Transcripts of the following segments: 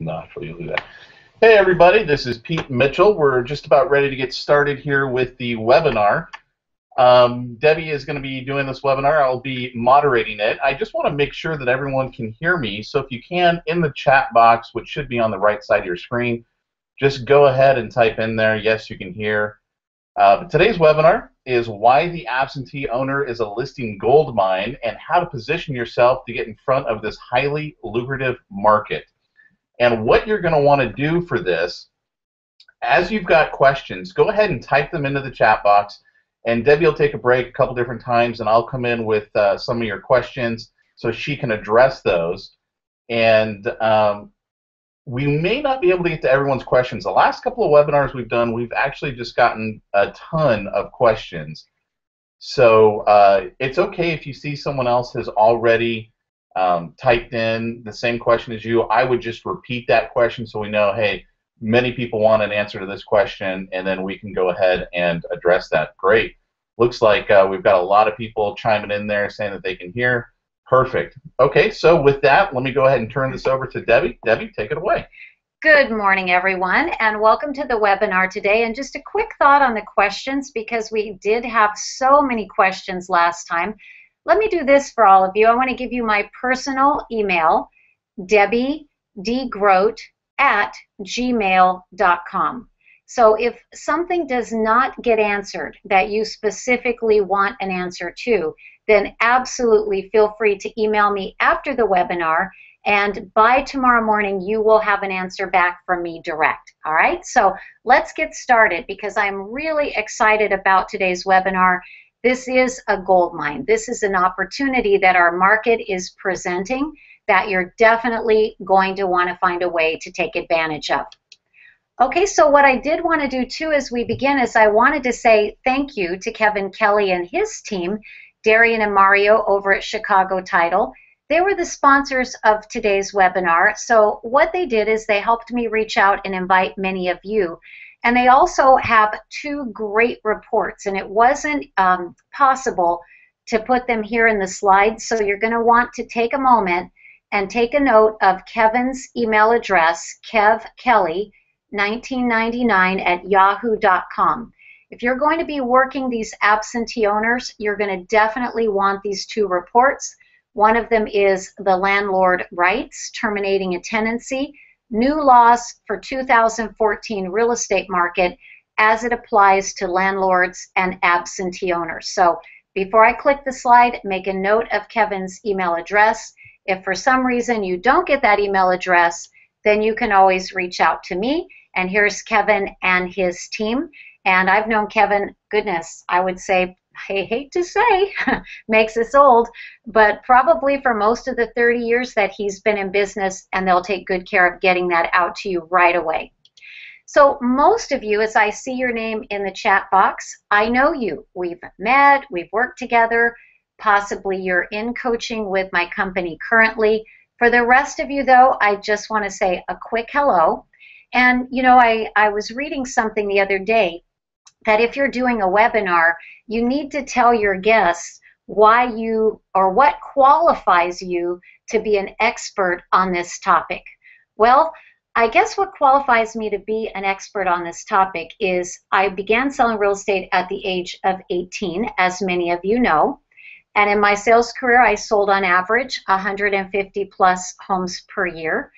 No, actually, you'll do that. Hey, everybody, this is Pete Mitchell. We're just about ready to get started here with the webinar. Debbie is going to be doing this webinar. I'll be moderating it. I just want to make sure that everyone can hear me. So if you can, in the chat box, which should be on the right side of your screen, just go ahead and type in there, yes, you can hear. Today's webinar is why the absentee owner is a listing gold mine and how to position yourself to get in front of this highly lucrative market. And what you're going to want to do for this, as you've got questions, go ahead and type them into the chat box, and Debbie will take a break a couple different times, and I'll come in with some of your questions so she can address those. And we may not be able to get to everyone's questions. The last couple of webinars we've done, we've actually just gotten a ton of questions. So it's okay if you see someone else has already typed in the same question as you. I would just repeat that question so we know, hey, many people want an answer to this question, and then we can go ahead and address that. Great. Looks like we've got a lot of people chiming in there saying that they can hear. Perfect. Okay, so with that, let me go ahead and turn this over to Debbie. Debbie, take it away. Good morning, everyone, and welcome to the webinar today. And just a quick thought on the questions, because we did have so many questions last time. Let me do this for all of you. I want to give you my personal email, debbiedgroat@gmail.com. So if something does not get answered that you specifically want an answer to, then absolutely feel free to email me after the webinar, and by tomorrow morning you will have an answer back from me direct. All right, so let's get started, because I'm really excited about today's webinar. This is a gold mine. This is an opportunity that our market is presenting that you're definitely going to want to find a way to take advantage of. Okay, so what I did want to do too as we begin is I wanted to say thank you to Kevin Kelly and his team, Darian and Mario over at Chicago Title. They were the sponsors of today's webinar. So what they did is they helped me reach out and invite many of you. And they also have two great reports, and it wasn't possible to put them here in the slides. So you're going to want to take a moment and take a note of Kevin's email address, kevkelly1999@yahoo.com. If you're going to be working these absentee owners, you're going to definitely want these two reports. One of them is the landlord rights, terminating a tenancy, new laws for 2014 real estate market as it applies to landlords and absentee owners. So before I click the slide, make a note of Kevin's email address. If for some reason you don't get that email address, then you can always reach out to me. And here's Kevin and his team. And I've known Kevin, goodness, I would say, I hate to say, makes us old, but probably for most of the 30 years that he's been in business, and they'll take good care of getting that out to you right away. So most of you, as I see your name in the chat box, I know you. We've met, we've worked together, possibly you're in coaching with my company currently. For the rest of you, though, I just want to say a quick hello. And, you know, I was reading something the other day that if you're doing a webinar, you need to tell your guests why you, or what qualifies you to be an expert on this topic. Well, I guess what qualifies me to be an expert on this topic is I began selling real estate at the age of 18, as many of you know. And in my sales career, I sold on average 150 plus homes per year.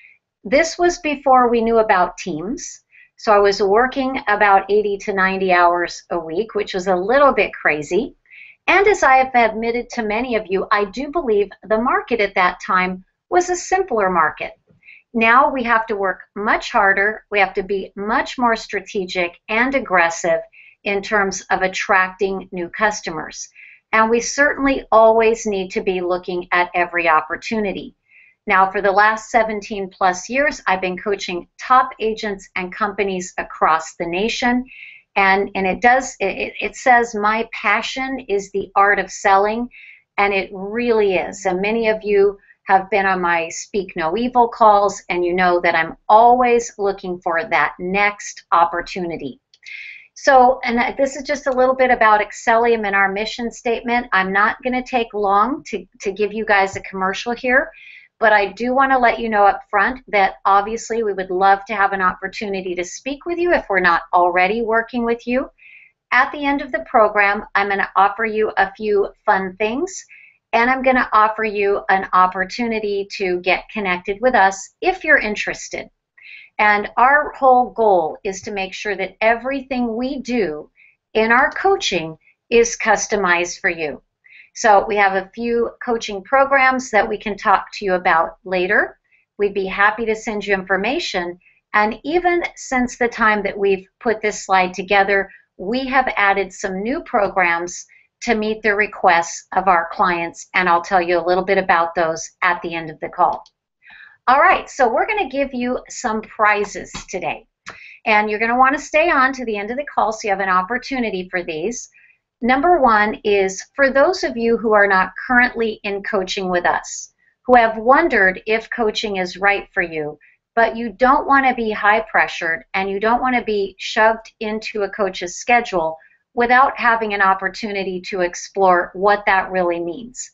This was before we knew about teams. So I was working about 80 to 90 hours a week, which was a little bit crazy. And as I have admitted to many of you, I do believe the market at that time was a simpler market. Now we have to work much harder. We have to be much more strategic and aggressive in terms of attracting new customers. And we certainly always need to be looking at every opportunity. Now, for the last 17 plus years, I've been coaching top agents and companies across the nation. And it says my passion is the art of selling, and it really is. And many of you have been on my Speak No Evil calls, and you know that I'm always looking for that next opportunity. So, and this is just a little bit about Excellium and our mission statement. I'm not going to take long to give you guys a commercial here. but I do want to let you know up front that obviously we would love to have an opportunity to speak with you if we're not already working with you. At the end of the program, I'm going to offer you a few fun things, and I'm going to offer you an opportunity to get connected with us if you're interested. And our whole goal is to make sure that everything we do in our coaching is customized for you. So we have a few coaching programs that we can talk to you about later. We'd be happy to send you information. And even since the time that we've put this slide together, we have added some new programs to meet the requests of our clients, and I'll tell you a little bit about those at the end of the call. All right, so we're going to give you some prizes today, and you're going to want to stay on to the end of the call so you have an opportunity for these. Number one is for those of you who are not currently in coaching with us, who have wondered if coaching is right for you, but you don't want to be high pressured and you don't want to be shoved into a coach's schedule without having an opportunity to explore what that really means.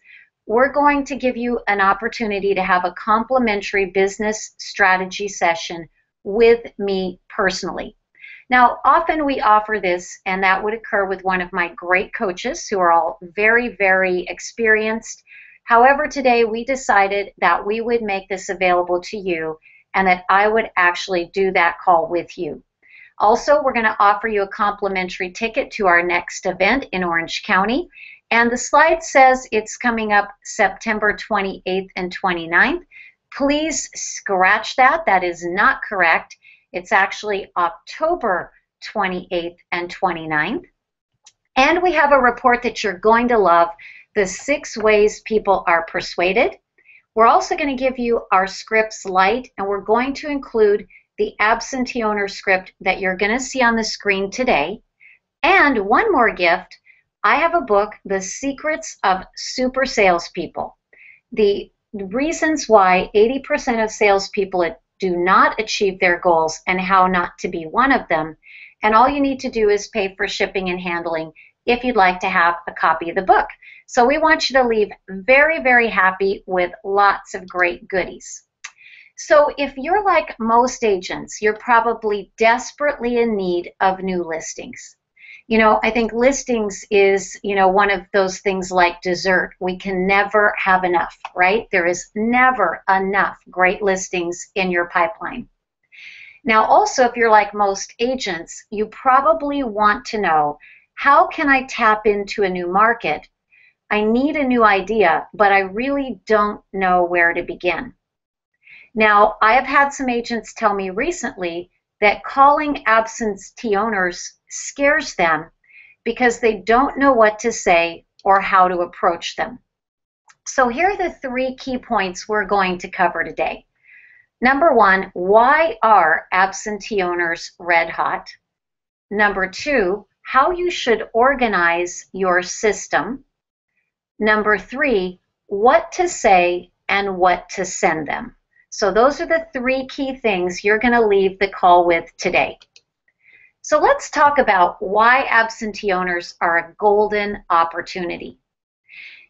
We're going to give you an opportunity to have a complimentary business strategy session with me personally. Now, often we offer this, and that would occur with one of my great coaches who are all very, very experienced. However, today we decided that we would make this available to you and that I would actually do that call with you. Also, we're going to offer you a complimentary ticket to our next event in Orange County. And the slide says it's coming up September 28th and 29th. Please scratch that. That is not correct. It's actually October 28th and 29th. And we have a report that you're going to love, the 6 ways people are persuaded. We're also going to give you our scripts light, and we're going to include the absentee owner script that you're going to see on the screen today. And one more gift, I have a book, The Secrets of Super Salespeople. The reasons why 80% of salespeople do not achieve their goals and how not to be one of them. And all you need to do is pay for shipping and handling if you'd like to have a copy of the book. So we want you to leave very, very happy with lots of great goodies. So if you're like most agents, you're probably desperately in need of new listings. You know, I think listings is, one of those things like dessert. We can never have enough, right? There is never enough great listings in your pipeline. Now, also, if you're like most agents, you probably want to know, how can I tap into a new market? I need a new idea, but I really don't know where to begin. Now, I have had some agents tell me recently that calling absentee owners scares them because they don't know what to say or how to approach them. So here are the 3 key points we're going to cover today. Number 1, why are absentee owners red hot? Number 2, how you should organize your system. Number 3, what to say and what to send them. So those are the 3 key things you're going to leave the call with today. So let's talk about why absentee owners are a golden opportunity.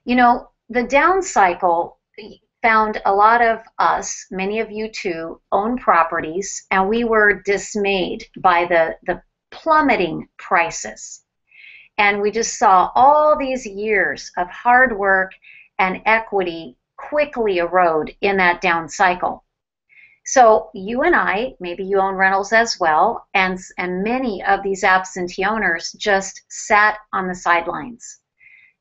You know, the down cycle found a lot of us, many of you too, own properties, and we were dismayed by the plummeting prices. And we just saw all these years of hard work and equity quickly erode in that down cycle. So you and I, maybe you own rentals as well, and many of these absentee owners just sat on the sidelines.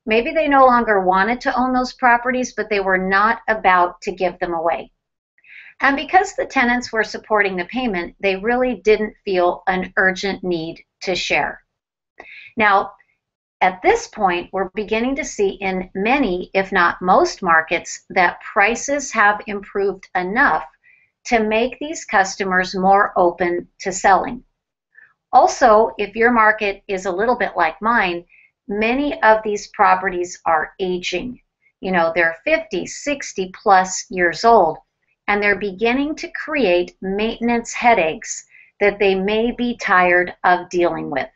Maybe they no longer wanted to own those properties, but they were not about to give them away. And because the tenants were supporting the payment, they really didn't feel an urgent need to share. Now, at this point, we're beginning to see in many, if not most markets, that prices have improved enough to make these customers more open to selling. Also, if your market is a little bit like mine, many of these properties are aging. You know, they're 50, 60 plus years old, and they're beginning to create maintenance headaches that they may be tired of dealing with.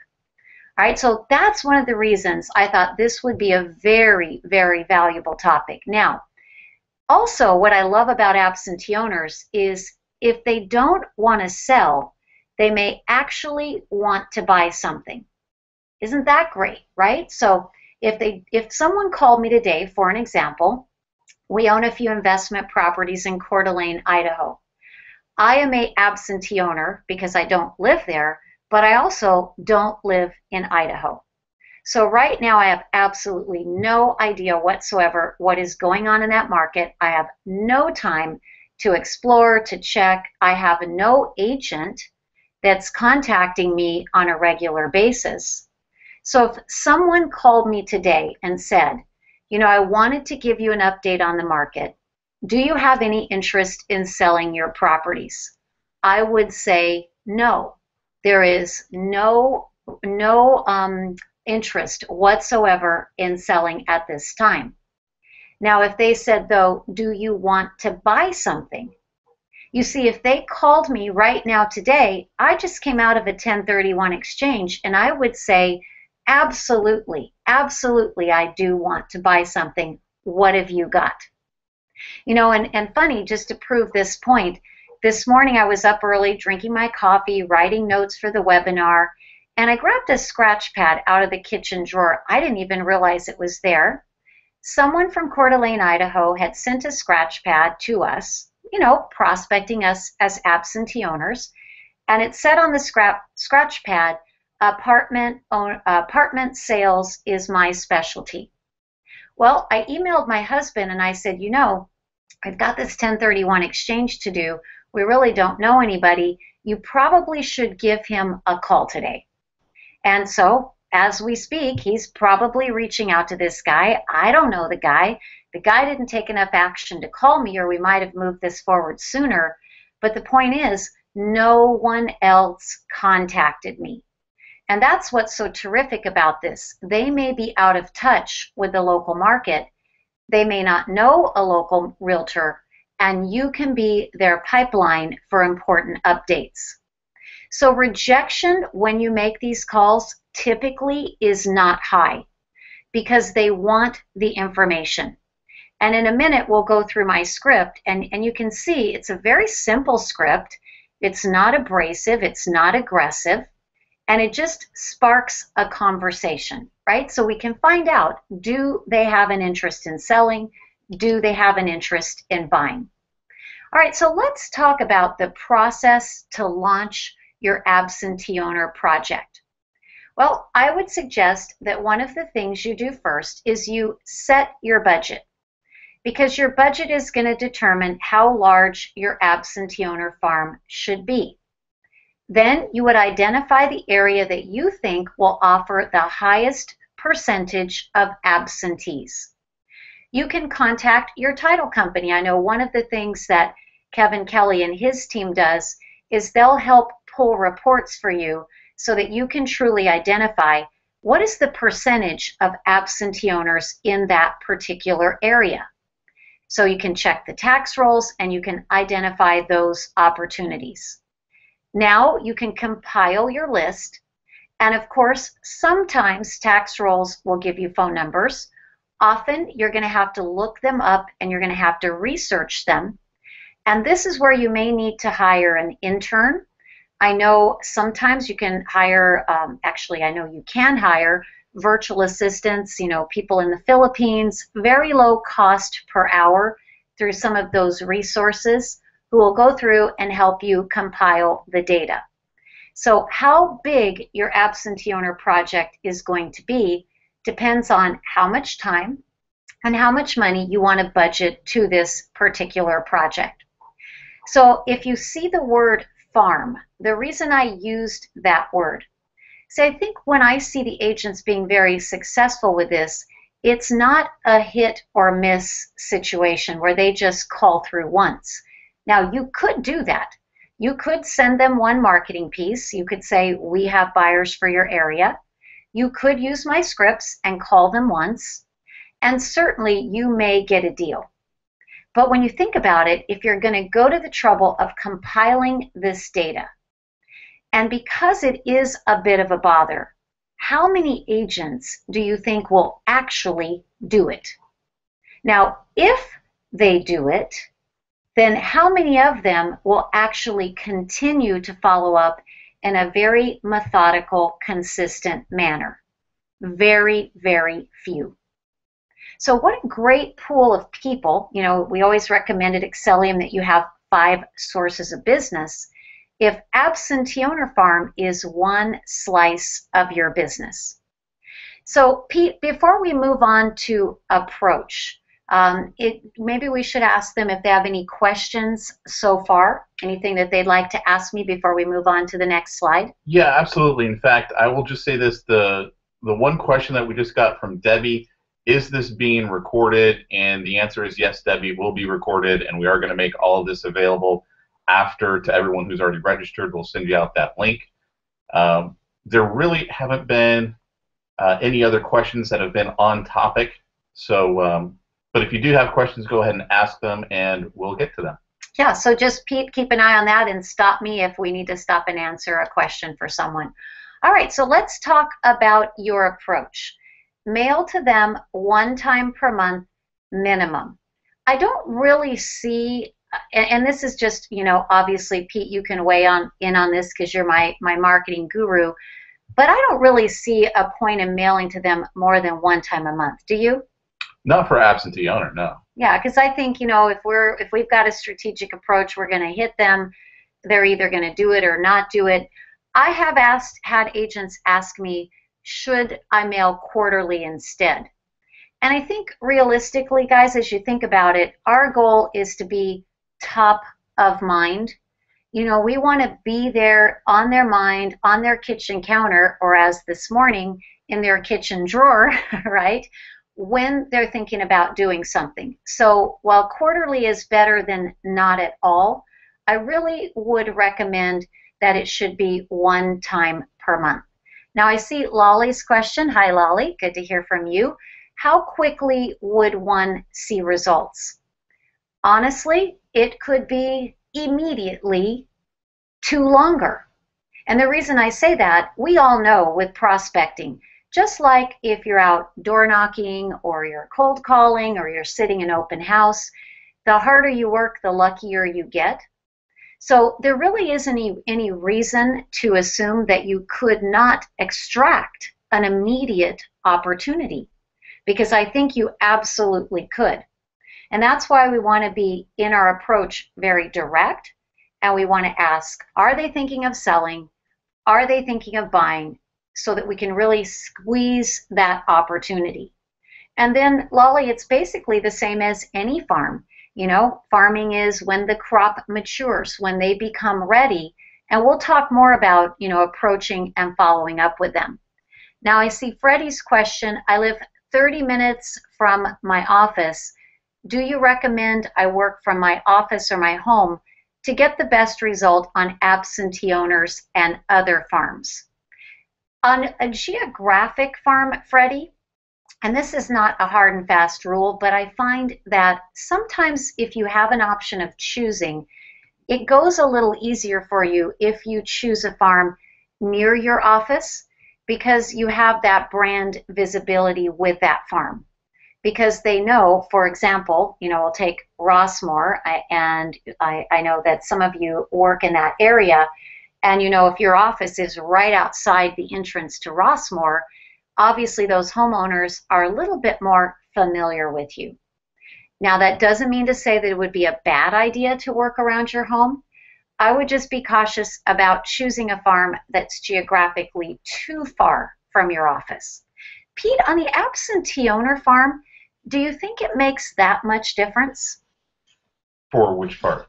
All right, so that's one of the reasons I thought this would be a very, very valuable topic. Now, Also, what I love about absentee owners is if they don't want to sell, they may actually want to buy something. Isn't that great, right? So if someone called me today, for an example, we own a few investment properties in Coeur d'Alene, Idaho. I am a absentee owner because I don't live there, but I also don't live in Idaho. So right now I have absolutely no idea whatsoever what is going on in that market. I have no time to explore, to check. I have no agent that's contacting me on a regular basis. So if someone called me today and said, you know, I wanted to give you an update on the market. Do you have any interest in selling your properties? I would say no. There is no interest whatsoever in selling at this time. Now, if they said, though, do you want to buy something? You see, if they called me right now today, I just came out of a 1031 exchange, and I would say, absolutely, absolutely, I do want to buy something. What have you got? You know, and funny, just to prove this point, this morning I was up early drinking my coffee, writing notes for the webinar, and I grabbed a scratch pad out of the kitchen drawer. I didn't even realize it was there. Someone from Coeur d'Alene, Idaho had sent a scratch pad to us, you know, prospecting us as absentee owners, and it said on the scratch pad, apartment sales is my specialty. Well, I emailed my husband and I said, you know, I've got this 1031 exchange to do. We really don't know anybody. You probably should give him a call today. And so, as we speak, he's probably reaching out to this guy. I don't know the guy. The guy didn't take enough action to call me, or we might have moved this forward sooner. But the point is, no one else contacted me. And that's what's so terrific about this. They may be out of touch with the local market. They may not know a local realtor, and you can be their pipeline for important updates. So rejection when you make these calls typically is not high because they want the information. And in a minute, we'll go through my script, and you can see it's a very simple script. It's not abrasive, it's not aggressive, and it just sparks a conversation, right? So we can find out, do they have an interest in selling? Do they have an interest in buying? All right, so let's talk about the process to launch your absentee owner project. Well, I would suggest that one of the things you do first is you set your budget, because your budget is going to determine how large your absentee owner farm should be. Then you would identify the area that you think will offer the highest percentage of absentees. You can contact your title company. I know one of the things that Kevin Kelly and his team does is they'll help pull reports for you so that you can truly identify what is the percentage of absentee owners in that particular area. So you can check the tax rolls and you can identify those opportunities. Now you can compile your list, and of course sometimes tax rolls will give you phone numbers. Often you're going to have to look them up and you're going to have to research them, and this is where you may need to hire an intern. I know sometimes you can hire, actually I know you can hire virtual assistants, you know, people in the Philippines, very low cost per hour through some of those resources, who will go through and help you compile the data. So how big your absentee owner project is going to be depends on how much time and how much money you want to budget to this particular project. So if you see the word farm, the reason I used that word, so I think when I see the agents being very successful with this, it's not a hit or miss situation where they just call through once. Now, you could do that. You could send them one marketing piece. You could say, we have buyers for your area. You could use my scripts and call them once. And certainly, you may get a deal. But when you think about it, if you're going to go to the trouble of compiling this data, and because it is a bit of a bother, how many agents do you think will actually do it? Now, if they do it, then how many of them will actually continue to follow up in a very methodical, consistent manner? Very, very few. So what a great pool of people. You know, we always recommend at Excellium that you have 5 sources of business. If absentee owner farm is one slice of your business. So Pete, before we move on to approach, maybe we should ask them if they have any questions so far, anything that they'd like to ask me before we move on to the next slide. Yeah, absolutely. In fact, I will just say this, the one question that we just got from Debbie, is this being recorded? And the answer is yes, Debbie, will be recorded, and we are going to make all of this available after to everyone who's already registered. We'll send you out that link. There really haven't been any other questions that have been on topic. So, but if you do have questions, go ahead and ask them, and we'll get to them. Yeah, so just Pete, keep an eye on that and stop me if we need to stop and answer a question for someone. All right, so let's talk about your approach. Mail to them 1 time per month minimum. I don't really see, and this is just, you know, obviously, Pete, you can weigh in on this because you're my marketing guru, but I don't really see a point in mailing to them more than 1 time a month. Do you? Not for absentee owner, no. Yeah, because I think, you know, if we've got a strategic approach, we're going to hit them. They're either going to do it or not do it. I have had agents ask me, should I mail quarterly instead? And I think realistically, guys, as you think about it, our goal is to be top of mind. You know, we want to be there on their mind, on their kitchen counter, or as this morning, in their kitchen drawer, right, when they're thinking about doing something. So while quarterly is better than not at all, I really would recommend that it should be 1 time per month. Now I see Lolly's question. Hi, Lolly. Good to hear from you. How quickly would one see results? Honestly, it could be immediately to longer. And the reason I say that, we all know with prospecting, just like if you're out door knocking or you're cold calling or you're sitting in open house, the harder you work, the luckier you get. So there really isn't any reason to assume that you could not extract an immediate opportunity, because I think you absolutely could. And that's why we want to be in our approach very direct, and we want to ask, are they thinking of selling? Are they thinking of buying? So that we can really squeeze that opportunity. And then, Lolly, it's basically the same as any farm. You know, farming is when the crop matures, when they become ready. And we'll talk more about, you know, approaching and following up with them. Now, I see Freddie's question. I live 30 minutes from my office. Do you recommend I work from my office or my home to get the best result on absentee owners and other farms? On a geographic farm, Freddie, and this is not a hard and fast rule, but I find that sometimes if you have an option of choosing, it goes a little easier for you if you choose a farm near your office, because you have that brand visibility with that farm. Because they know, for example, you know, we'll take Rossmore, and I know that some of you work in that area. And, you know, if your office is right outside the entrance to Rossmore, obviously those homeowners are a little bit more familiar with you. Now, that doesn't mean to say that it would be a bad idea to work around your home. I would just be cautious about choosing a farm that's geographically too far from your office. Pete, on the absentee owner farm, do you think it makes that much difference? For which part?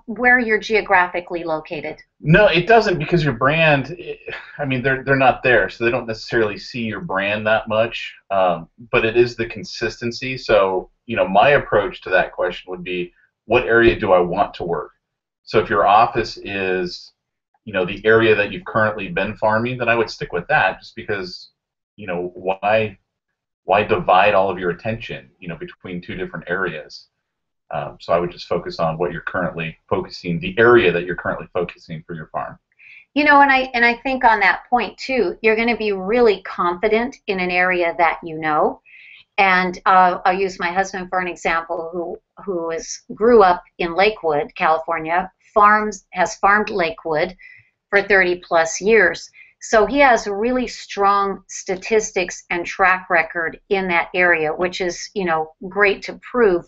Where you're geographically located. No, it doesn't, because your brand, I mean, they're not there, so they don't necessarily see your brand that much, but it is the consistency. So, you know, my approach to that question would be, what area do I want to work? So if your office is, you know, the area that you've currently been farming, then I would stick with that, just because, you know, why divide all of your attention, you know, between 2 different areas? So I would just focus on what you're currently focusing, the area that you're currently focusing for your farm. You know, and I think on that point too, you're going to be really confident in an area that you know. And I'll use my husband for an example, grew up in Lakewood, California, has farmed Lakewood for 30 plus years. So he has really strong statistics and track record in that area, which is, great to prove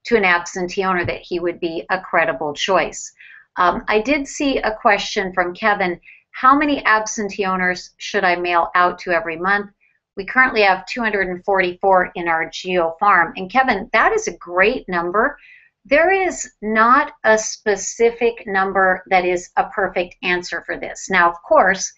to an absentee owner that he would be a credible choice. I did see a question from Kevin. How many absentee owners should I mail out to every month? We currently have 244 in our Geo farm. And Kevin, that is a great number. There is not a specific number that is a perfect answer for this. Now, of course,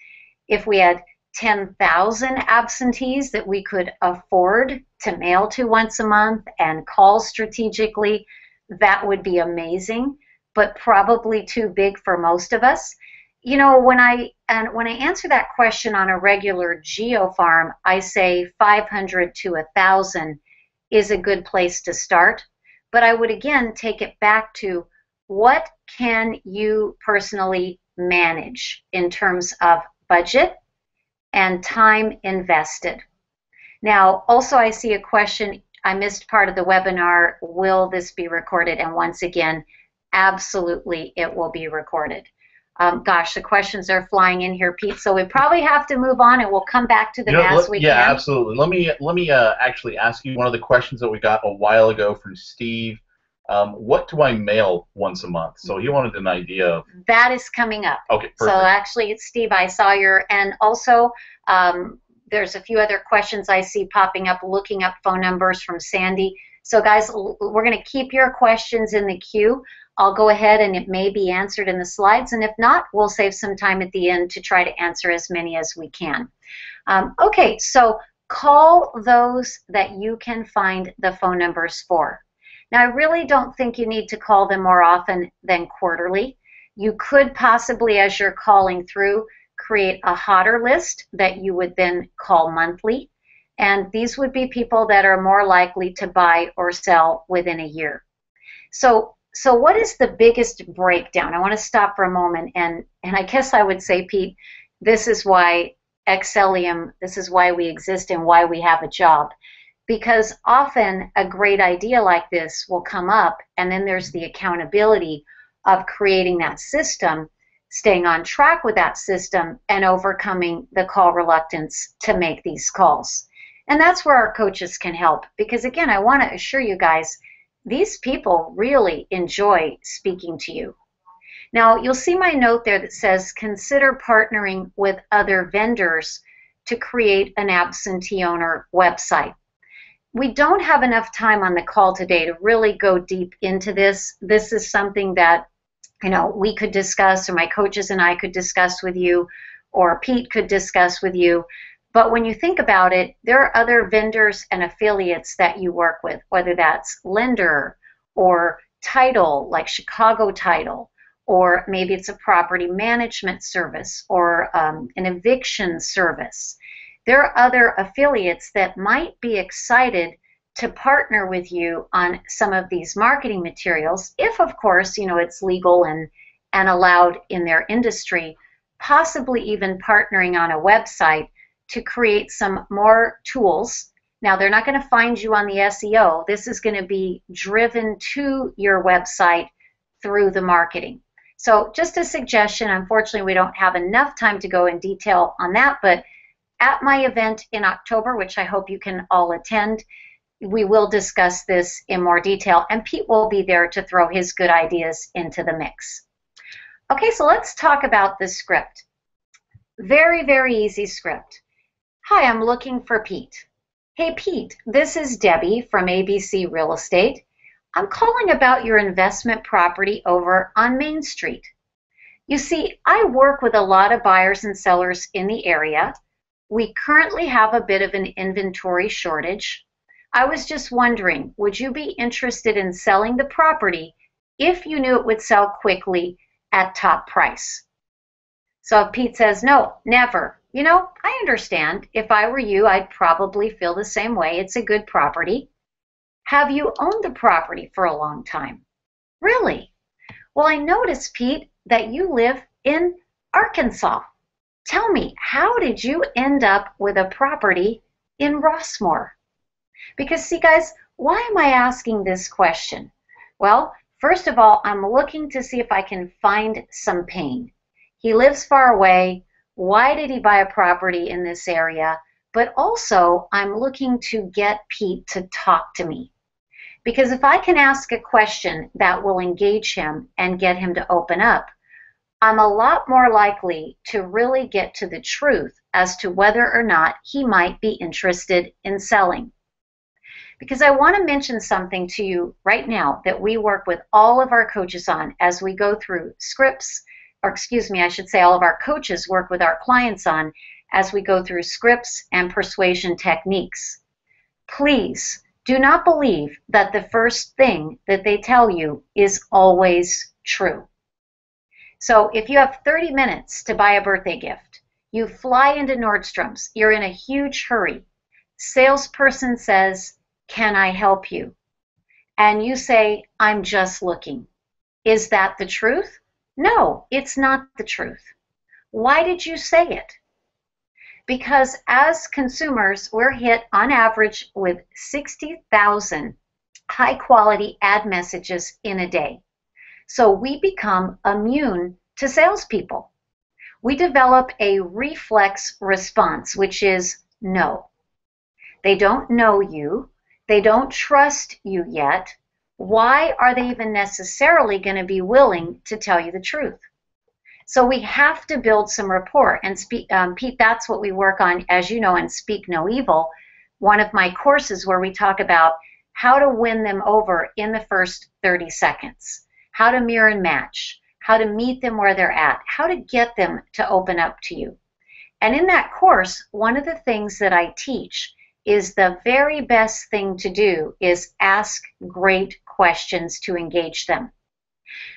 if we had 10,000 absentees that we could afford to mail to once a month and call strategically, that would be amazing, but probably too big for most of us. When I answer that question on a regular Geo farm, I say 500 to 1,000 is a good place to start. But I would again take it back to what can you personally manage in terms of budget and time invested. Now, also I see a question, I missed part of the webinar, will this be recorded? And once again, absolutely it will be recorded. Gosh, the questions are flying in here, Pete, so we probably have to move on and we'll come back to them as we can. Yeah, absolutely. Let me actually ask you one of the questions that we got a while ago from Steve. What do I mail once a month? So he wanted an idea of... That is coming up. Okay, perfect. So actually, Steve, I saw and also there's a few other questions I see popping up, looking up phone numbers from Sandy. So guys, we're going to keep your questions in the queue. I'll go ahead and it may be answered in the slides, and if not, we'll save some time at the end to try to answer as many as we can. Okay, so call those that you can find the phone numbers for. Now, I really don't think you need to call them more often than quarterly. You could possibly, as you're calling through, create a hotter list that you would then call monthly, and these would be people that are more likely to buy or sell within a year. So what is the biggest breakdown? I want to stop for a moment, and I guess I would say, Pete, this is why Excellium, this is why we exist and why we have a job. Because often a great idea like this will come up, and then there's the accountability of creating that system, staying on track with that system, and overcoming the call reluctance to make these calls. And that's where our coaches can help. Because again, I want to assure you guys, these people really enjoy speaking to you. Now, you'll see my note there that says, consider partnering with other vendors to create an absentee owner website. We don't have enough time on the call today to really go deep into this. This is something that, we could discuss, or my coaches and I could discuss with you, or Pete could discuss with you. But when you think about it, there are other vendors and affiliates that you work with, whether that's lender or title, like Chicago Title, or maybe it's a property management service or an eviction service. There are other affiliates that might be excited to partner with you on some of these marketing materials, if of course, it's legal and allowed in their industry, possibly even partnering on a website to create some more tools. Now, they're not going to find you on the SEO. This is going to be driven to your website through the marketing. So just a suggestion. Unfortunately, we don't have enough time to go in detail on that, but at my event in October, which I hope you can all attend, we will discuss this in more detail, and Pete will be there to throw his good ideas into the mix. Okay, so let's talk about the script. Very, very easy script. Hi, I'm looking for Pete. Hey, Pete, this is Debbie from ABC Real Estate. I'm calling about your investment property over on Main Street. You see, I work with a lot of buyers and sellers in the area. We currently have a bit of an inventory shortage. I was just wondering, would you be interested in selling the property if you knew it would sell quickly at top price? So if Pete says, no, never. I understand. If I were you, I'd probably feel the same way. It's a good property. Have you owned the property for a long time? Really? Well, I noticed, Pete, that you live in Arkansas. Tell me, how did you end up with a property in Rossmore? Because see guys, why am I asking this question? Well, first of all, I'm looking to see if I can find some pain. He lives far away. Why did he buy a property in this area? But also, I'm looking to get Pete to talk to me. Because if I can ask a question that will engage him and get him to open up, I'm a lot more likely to really get to the truth as to whether or not he might be interested in selling. Because I want to mention something to you right now that we work with all of our coaches on as we go through scripts, or excuse me, I should say all of our coaches work with our clients on as we go through scripts and persuasion techniques. Please do not believe that the first thing that they tell you is always true. So if you have 30 minutes to buy a birthday gift, you fly into Nordstrom's, you're in a huge hurry. Salesperson says, "Can I help you?" And you say, "I'm just looking." Is that the truth? No, it's not the truth. Why did you say it? Because as consumers, we're hit on average with 60,000 high quality ad messages in a day. So we become immune to salespeople. We develop a reflex response, which is no. They don't know you. They don't trust you yet. Why are they even necessarily going to be willing to tell you the truth? So we have to build some rapport. And Pete, that's what we work on, as you know, in Speak No Evil, one of my courses where we talk about how to win them over in the first 30 seconds, how to mirror and match, how to meet them where they're at, how to get them to open up to you. And in that course, one of the things that I teach is the very best thing to do is ask great questions to engage them.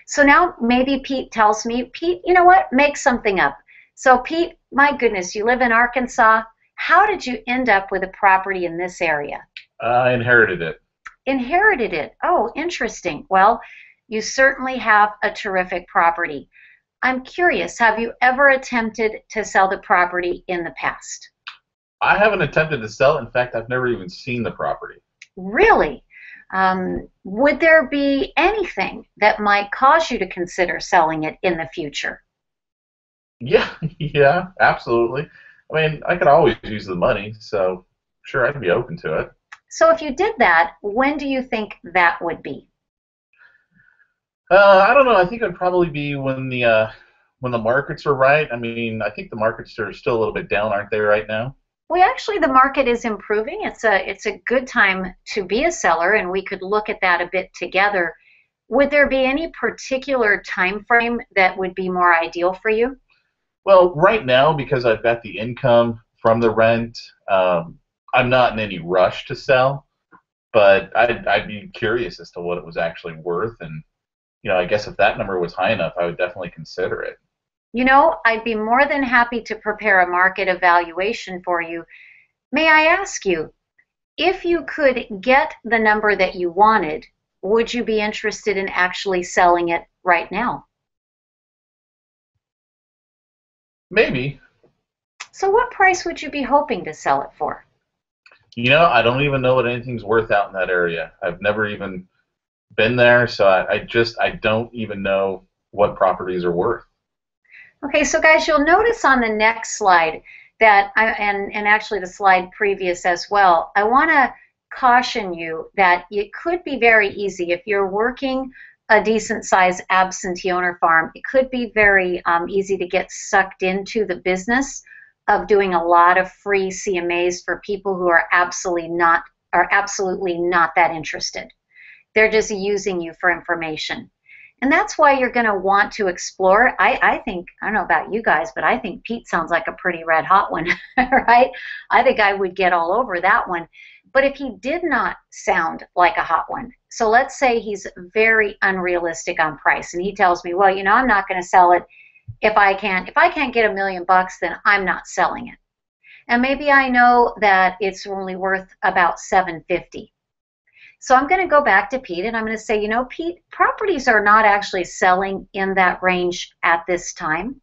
So now maybe Pete tells me, "Pete, you know what? Make something up." So Pete, my goodness, you live in Arkansas. How did you end up with a property in this area? I inherited it. Inherited it. Oh, interesting. Well, you certainly have a terrific property. I'm curious, have you ever attempted to sell the property in the past? I haven't attempted to sell it. In fact, I've never even seen the property. Really? Would there be anything that might cause you to consider selling it in the future? Yeah, yeah, absolutely. I mean, I could always use the money, so sure, I'd be open to it. So if you did that, when do you think that would be? I don't know. I think it would probably be when the markets are right. I mean, I think the markets are still a little bit down, aren't they, right now? Well, actually, the market is improving. It's a good time to be a seller, and we could look at that a bit together. Would there be any particular time frame that would be more ideal for you? Well, right now, because I've got the income from the rent, I'm not in any rush to sell, but I'd be curious as to what it was actually worth, and I guess if that number was high enough, I would definitely consider it. You know, I'd be more than happy to prepare a market evaluation for you. May I ask you, if you could get the number that you wanted, would you be interested in actually selling it right now? Maybe. So what price would you be hoping to sell it for? I don't even know what anything's worth out in that area. I've never even been there, so I don't even know what properties are worth. Okay, so guys, you'll notice on the next slide that, and actually the slide previous as well, I want to caution you that it could be very easy if you're working a decent sized absentee owner farm. It could be very easy to get sucked into the business of doing a lot of free CMAs for people who are absolutely not that interested. They're just using you for information. And that's why you're going to want to explore. I think, I don't know about you guys, but I think Pete sounds like a pretty red hot one, right? I think I would get all over that one. But if he did not sound like a hot one, so let's say he's very unrealistic on price, and he tells me, well, I'm not going to sell it if I can't get $1 million, then I'm not selling it. And maybe I know that it's only worth about $750. So I'm going to go back to Pete and I'm going to say, Pete, properties are not actually selling in that range at this time.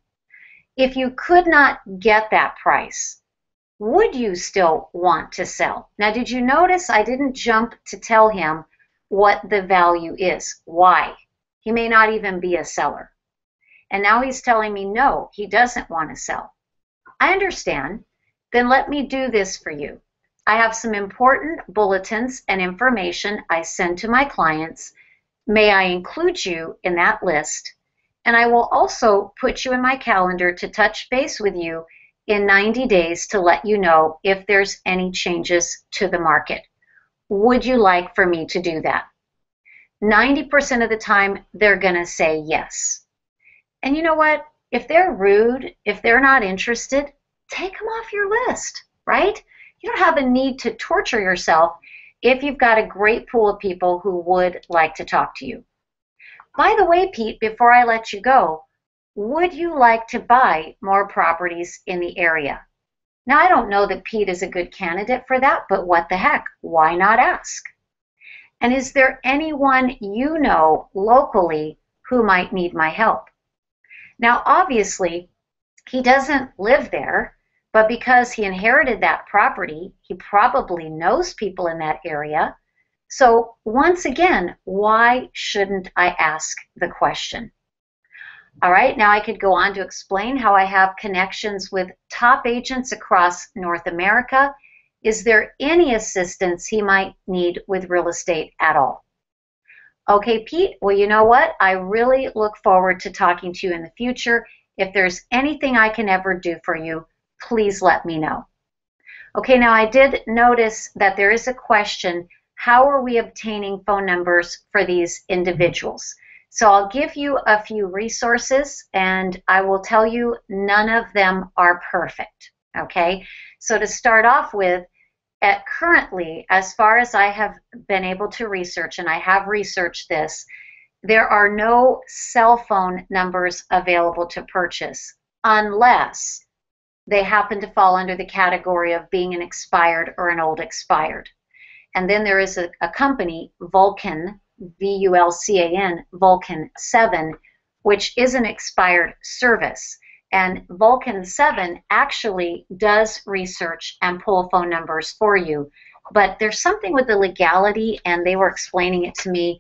If you could not get that price, would you still want to sell? Now, did you notice I didn't jump to tell him what the value is? Why? He may not even be a seller. And now he's telling me, no, he doesn't want to sell. I understand. Then let me do this for you. I have some important bulletins and information I send to my clients. May I include you in that list? And I will also put you in my calendar to touch base with you in 90 days to let you know if there's any changes to the market. Would you like for me to do that? 90% of the time, they're going to say yes. And you know what? If they're rude, if they're not interested, take them off your list, right? You don't have a need to torture yourself if you've got a great pool of people who would like to talk to you. By the way, Pete, before I let you go, would you like to buy more properties in the area? Now, I don't know that Pete is a good candidate for that, but what the heck? Why not ask? And is there anyone you know locally who might need my help? Now, obviously, he doesn't live there, but because he inherited that property, he probably knows people in that area. So once again, why shouldn't I ask the question? All right, now I could go on to explain how I have connections with top agents across North America. Is there any assistance he might need with real estate at all? Okay, Pete, well, you know what? I really look forward to talking to you in the future. If there's anything I can ever do for you, please let me know. Okay, now I did notice that there is a question, how are we obtaining phone numbers for these individuals? So I'll give you a few resources, and I will tell you none of them are perfect, okay? So to start off with, currently, as far as I have been able to research, and I have researched this, there are no cell phone numbers available to purchase unless they happen to fall under the category of being an expired or an old expired. And then there is a company, Vulcan, V-U-L-C-A-N, Vulcan 7, which is an expired service. And Vulcan 7 actually does research and pull phone numbers for you. But there's something with the legality, and they were explaining it to me.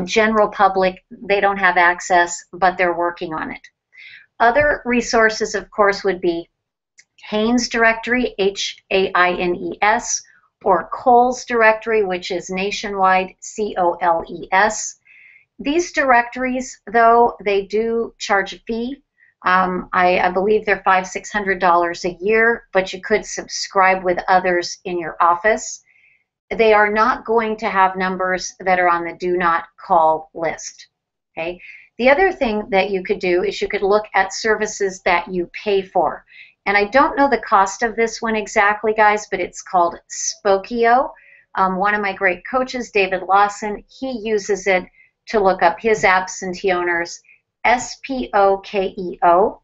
General public, they don't have access, but they're working on it. Other resources, of course, would be Haynes Directory, H-A-I-N-E-S, or Coles Directory, which is nationwide, C-O-L-E-S. These directories, though, they do charge a fee. I believe they're $500–600 a year, but you could subscribe with others in your office. They are not going to have numbers that are on the do not call list. Okay. The other thing that you could do is you could look at services that you pay for. And I don't know the cost of this one exactly, guys, but it's called Spokeo. One of my great coaches, David Lawson, he uses it to look up his absentee owners, S-P-O-K-E-O.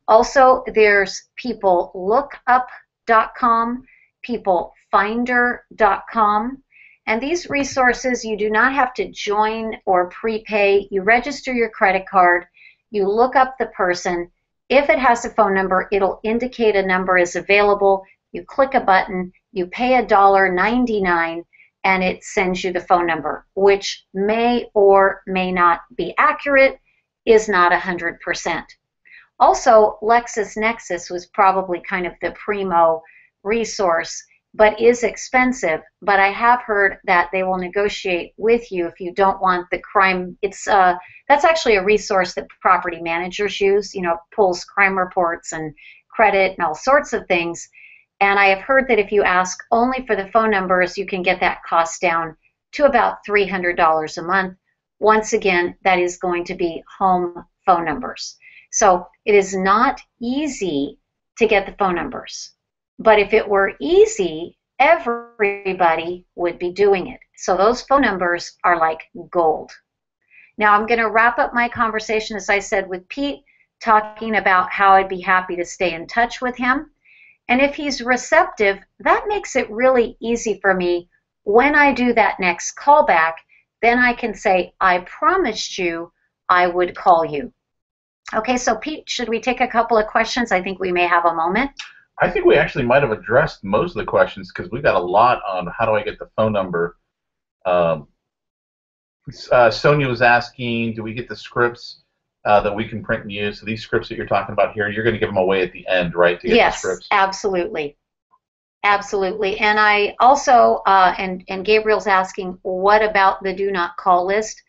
Also, there's peoplelookup.com, peoplefinder.com. And these resources, you do not have to join or prepay. You register your credit card, you look up the person. If it has a phone number, it'll indicate a number is available. You click a button, you pay $1.99, and it sends you the phone number, which may or may not be accurate, is not 100%. Also, LexisNexis was probably kind of the primo resource, but is expensive. But I have heard that they will negotiate with you if you don't want the crime. That's actually a resource that property managers use, pulls crime reports and credit and all sorts of things. And I have heard that if you ask only for the phone numbers, you can get that cost down to about $300 a month. Once again, that is going to be home phone numbers. So it is not easy to get the phone numbers. But if it were easy, everybody would be doing it. So those phone numbers are like gold. Now I'm going to wrap up my conversation, as I said, with Pete, talking about how I'd be happy to stay in touch with him. And if he's receptive, that makes it really easy for me when I do that next callback. Then I can say, I promised you I would call you. Okay, so Pete, should we take a couple of questions? I think we may have a moment. I think we actually might have addressed most of the questions because we got a lot on how do I get the phone number. Um, Sonia was asking, do we get the scripts that we can print and use? So these scripts that you're talking about here, you're going to give them away at the end, right, to get the Yes, scripts? absolutely. Absolutely. And I also, and Gabriel's asking, what about the do not call list?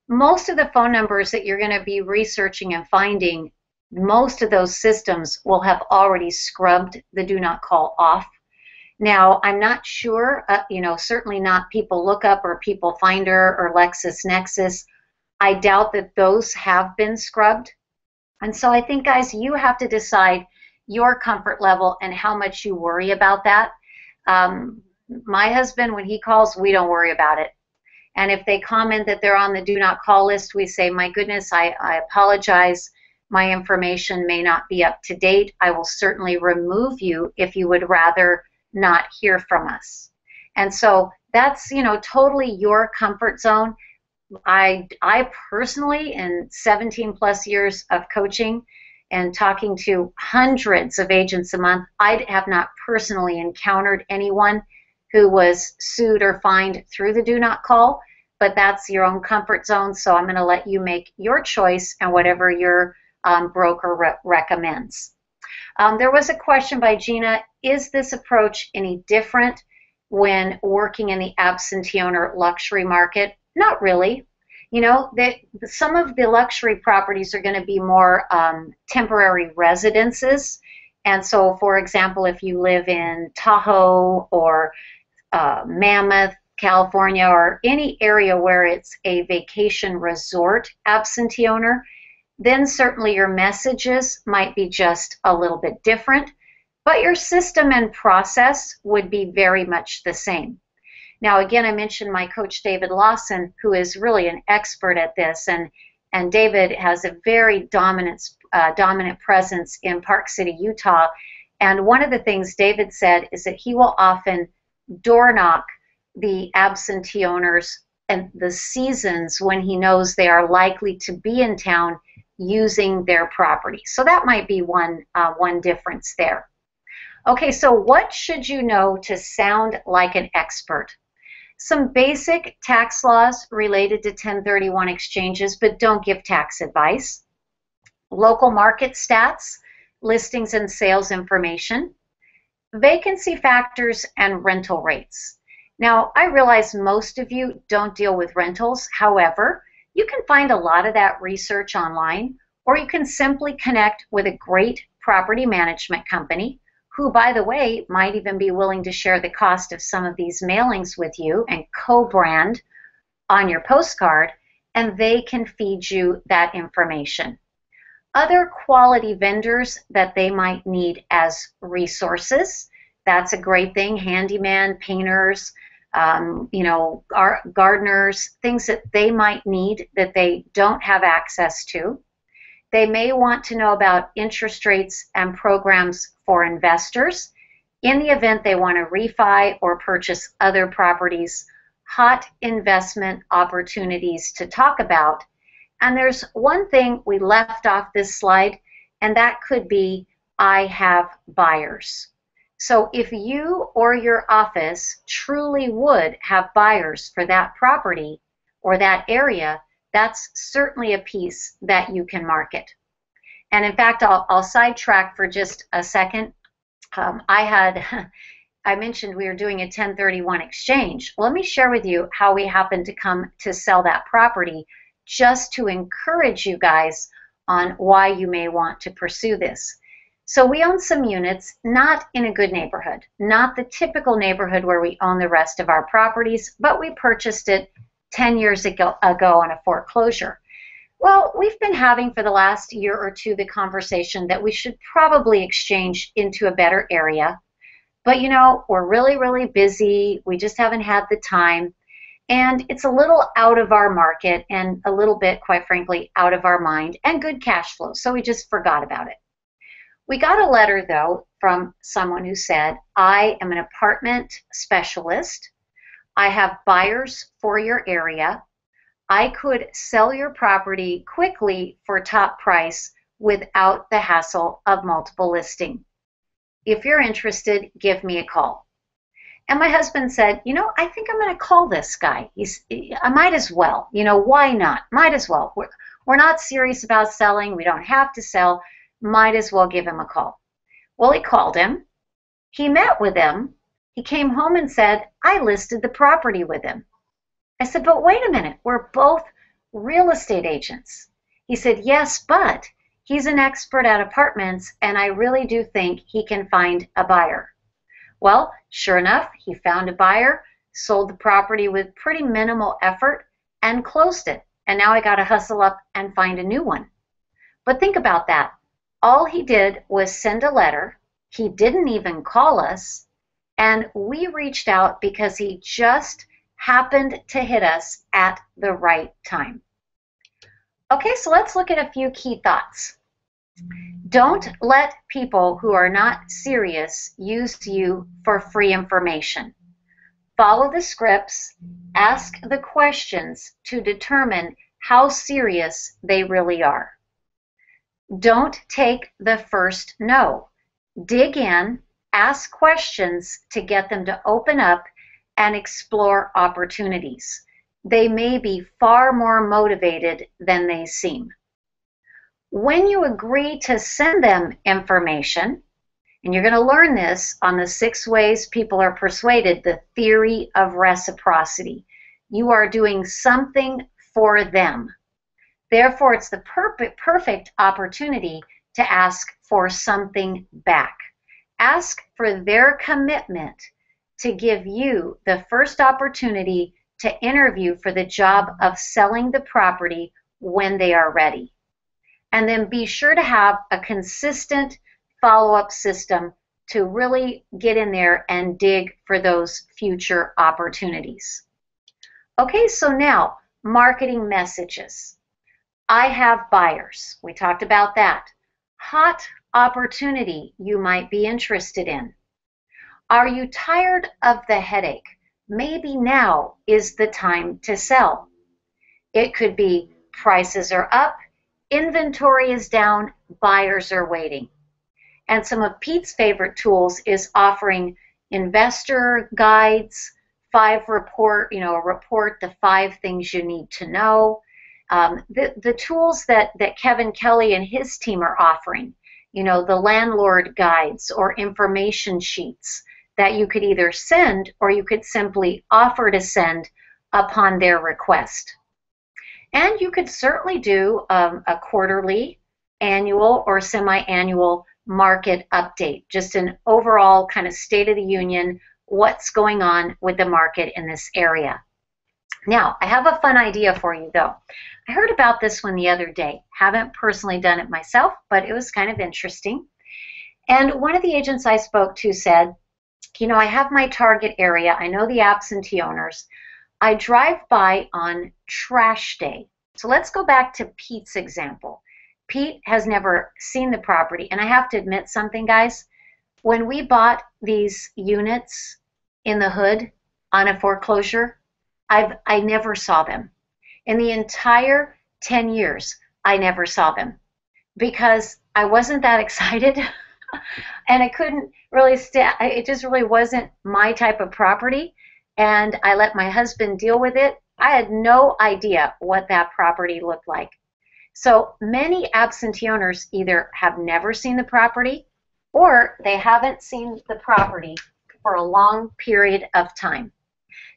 Most of the phone numbers that you're going to be researching and finding, most of those systems will have already scrubbed the do not call off. Now, I'm not sure, certainly not People Lookup or People Finder or LexisNexis. I doubt that those have been scrubbed. And so I think, guys, you have to decide your comfort level and how much you worry about that. My husband, when he calls, we don't worry about it. And if they comment that they're on the do not call list, we say, my goodness, I apologize. My information may not be up to date. I will certainly remove you if you would rather not hear from us. And so that's, totally your comfort zone. I personally, in 17 plus years of coaching and talking to hundreds of agents a month, I have not personally encountered anyone who was sued or fined through the do not call, but that's your own comfort zone. So I'm going to let you make your choice and whatever your broker recommends. There was a question by Gina, is this approach any different when working in the absentee owner luxury market? Not really. Some of the luxury properties are going to be more temporary residences. And so, for example, if you live in Tahoe or Mammoth, California, or any area where it's a vacation resort absentee owner, then certainly your messages might be just a little bit different, but your system and process would be very much the same. Now, again, I mentioned my coach, David Lawson, who is really an expert at this, and David has a very dominant presence in Park City, Utah. And one of the things David said is that he will often door knock the absentee owners and the seasons when he knows they are likely to be in town using their property. So that might be one difference there. Okay, so what should you know to sound like an expert? Some basic tax laws related to 1031 exchanges, but don't give tax advice. Local market stats, listings and sales information, vacancy factors, and rental rates. Now, I realize most of you don't deal with rentals. However, you can find a lot of that research online, or you can simply connect with a great property management company who, by the way, might even be willing to share the cost of some of these mailings with you and co-brand on your postcard, and they can feed you that information. Other quality vendors that they might need as resources, that's a great thing. Handyman, painters, gardeners, things that they might need that they don't have access to. They may want to know about interest rates and programs for investors in the event they want to refi or purchase other properties, hot investment opportunities to talk about. And there's one thing we left off this slide, and that could be I have buyers. So if you or your office truly would have buyers for that property or that area, that's certainly a piece that you can market. And in fact, I'll sidetrack for just a second. I mentioned we were doing a 1031 exchange. Let me share with you how we happened to come to sell that property, just to encourage you guys on why you may want to pursue this. So we own some units, not in a good neighborhood, not the typical neighborhood where we own the rest of our properties, but we purchased it 10 years ago on a foreclosure. Well, we've been having for the last year or two the conversation that we should probably exchange into a better area. But we're really, really busy. We just haven't had the time. And it's a little out of our market and a little bit, quite frankly, out of our mind and good cash flow. So we just forgot about it. We got a letter, though, from someone who said, I am an apartment specialist. I have buyers for your area. I could sell your property quickly for top price without the hassle of multiple listing. If you're interested, give me a call. And my husband said, you know, I think I'm going to call this guy. I might as well. You know, why not? Might as well. We're not serious about selling. We don't have to sell. Might as well give him a call. Well, he called him. He met with him. He came home and said, I listed the property with him. I said, but wait a minute. We're both real estate agents. He said, yes, but he's an expert at apartments, and I really do think he can find a buyer. Well, sure enough, he found a buyer, sold the property with pretty minimal effort, and closed it. And now I got to hustle up and find a new one. But think about that. All he did was send a letter. He didn't even call us. And we reached out because he just happened to hit us at the right time. Okay, so let's look at a few key thoughts. Don't let people who are not serious use you for free information. Follow the scripts, ask the questions to determine how serious they really are. Don't take the first no. Dig in, ask questions to get them to open up and explore opportunities. They may be far more motivated than they seem. When you agree to send them information, and you're going to learn this on the 6 ways people are persuaded, the theory of reciprocity. You are doing something for them. Therefore, it's the perfect opportunity to ask for something back. Ask for their commitment to give you the first opportunity to interview for the job of selling the property when they are ready. And then be sure to have a consistent follow-up system to really get in there and dig for those future opportunities. Okay, so now, marketing messages. I have buyers. We talked about that. Hot opportunity you might be interested in. Are you tired of the headache? Maybe now is the time to sell. It could be prices are up, inventory is down, buyers are waiting. And some of Pete's favorite tools is offering investor guides, a report, the 5 things you need to know. The tools that Kevin Kelly and his team are offering, the landlord guides or information sheets that you could either send or you could simply offer to send upon their request. And you could certainly do a quarterly, annual, or semi-annual market update, just an overall kind of state of the union, what's going on with the market in this area. Now, I have a fun idea for you, though. I heard about this one the other day. Haven't personally done it myself, but it was kind of interesting. And one of the agents I spoke to said, I have my target area. I know the absentee owners. I drive by on trash day. So let's go back to Pete's example. Pete has never seen the property, and I have to admit something, guys. When we bought these units in the hood on a foreclosure, I never saw them. In the entire 10 years, I never saw them because I wasn't that excited and I couldn't really it just really wasn't my type of property, and I let my husband deal with it. I had no idea what that property looked like. So many absentee owners either have never seen the property or they haven't seen the property for a long period of time.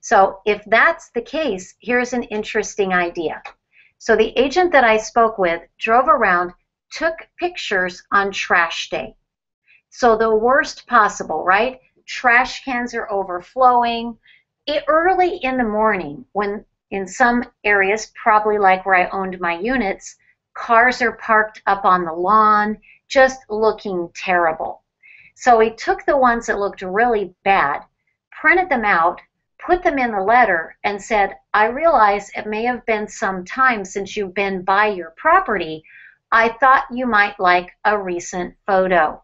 So if that's the case, here's an interesting idea. So the agent that I spoke with drove around, took pictures on trash day. So the worst possible, right? Trash cans are overflowing. Early in the morning, when in some areas, probably like where I owned my units, cars are parked up on the lawn, just looking terrible. So he took the ones that looked really bad, printed them out, put them in the letter, and said, I realize it may have been some time since you've been by your property. I thought you might like a recent photo.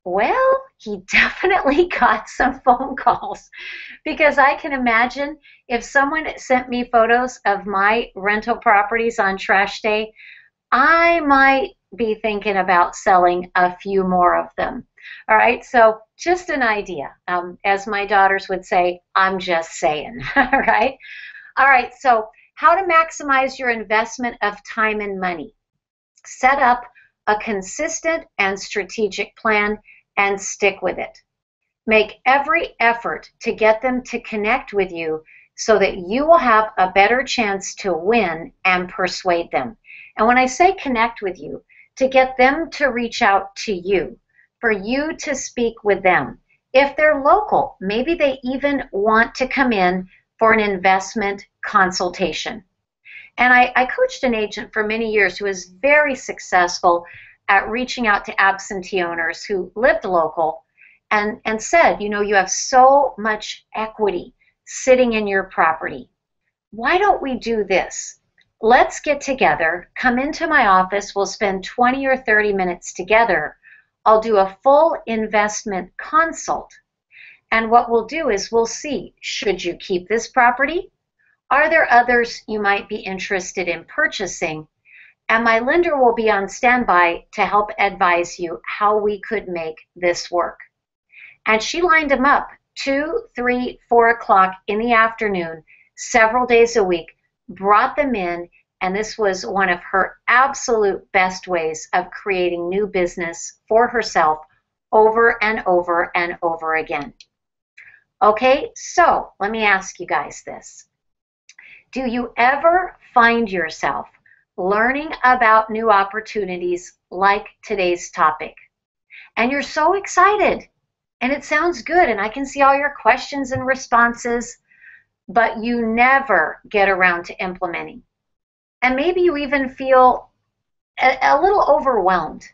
Well, he definitely got some phone calls, because I can imagine if someone sent me photos of my rental properties on trash day, I might be thinking about selling a few more of them. All right, so just an idea. As my daughters would say, I'm just saying. All right. All right, so how to maximize your investment of time and money. Set up a consistent and strategic plan and stick with it. Make every effort to get them to connect with you so that you will have a better chance to win and persuade them. And when I say connect with you, to get them to reach out to you, for you to speak with them. If they're local, maybe they even want to come in for an investment consultation. And I coached an agent for many years who was very successful at reaching out to absentee owners who lived local and said, you know, you have so much equity sitting in your property. Why don't we do this? Let's get together, come into my office, we'll spend 20 or 30 minutes together. I'll do a full investment consult. And what we'll do is we'll see, should you keep this property? Are there others you might be interested in purchasing? And my lender will be on standby to help advise you how we could make this work. And she lined them up 2, 3, 4 o'clock in the afternoon, several days a week, brought them in, and this was one of her absolute best ways of creating new business for herself over and over and over again. Okay, so let me ask you guys this. Do you ever find yourself learning about new opportunities like today's topic? And you're so excited, and it sounds good, and I can see all your questions and responses, but you never get around to implementing. And maybe you even feel a little overwhelmed.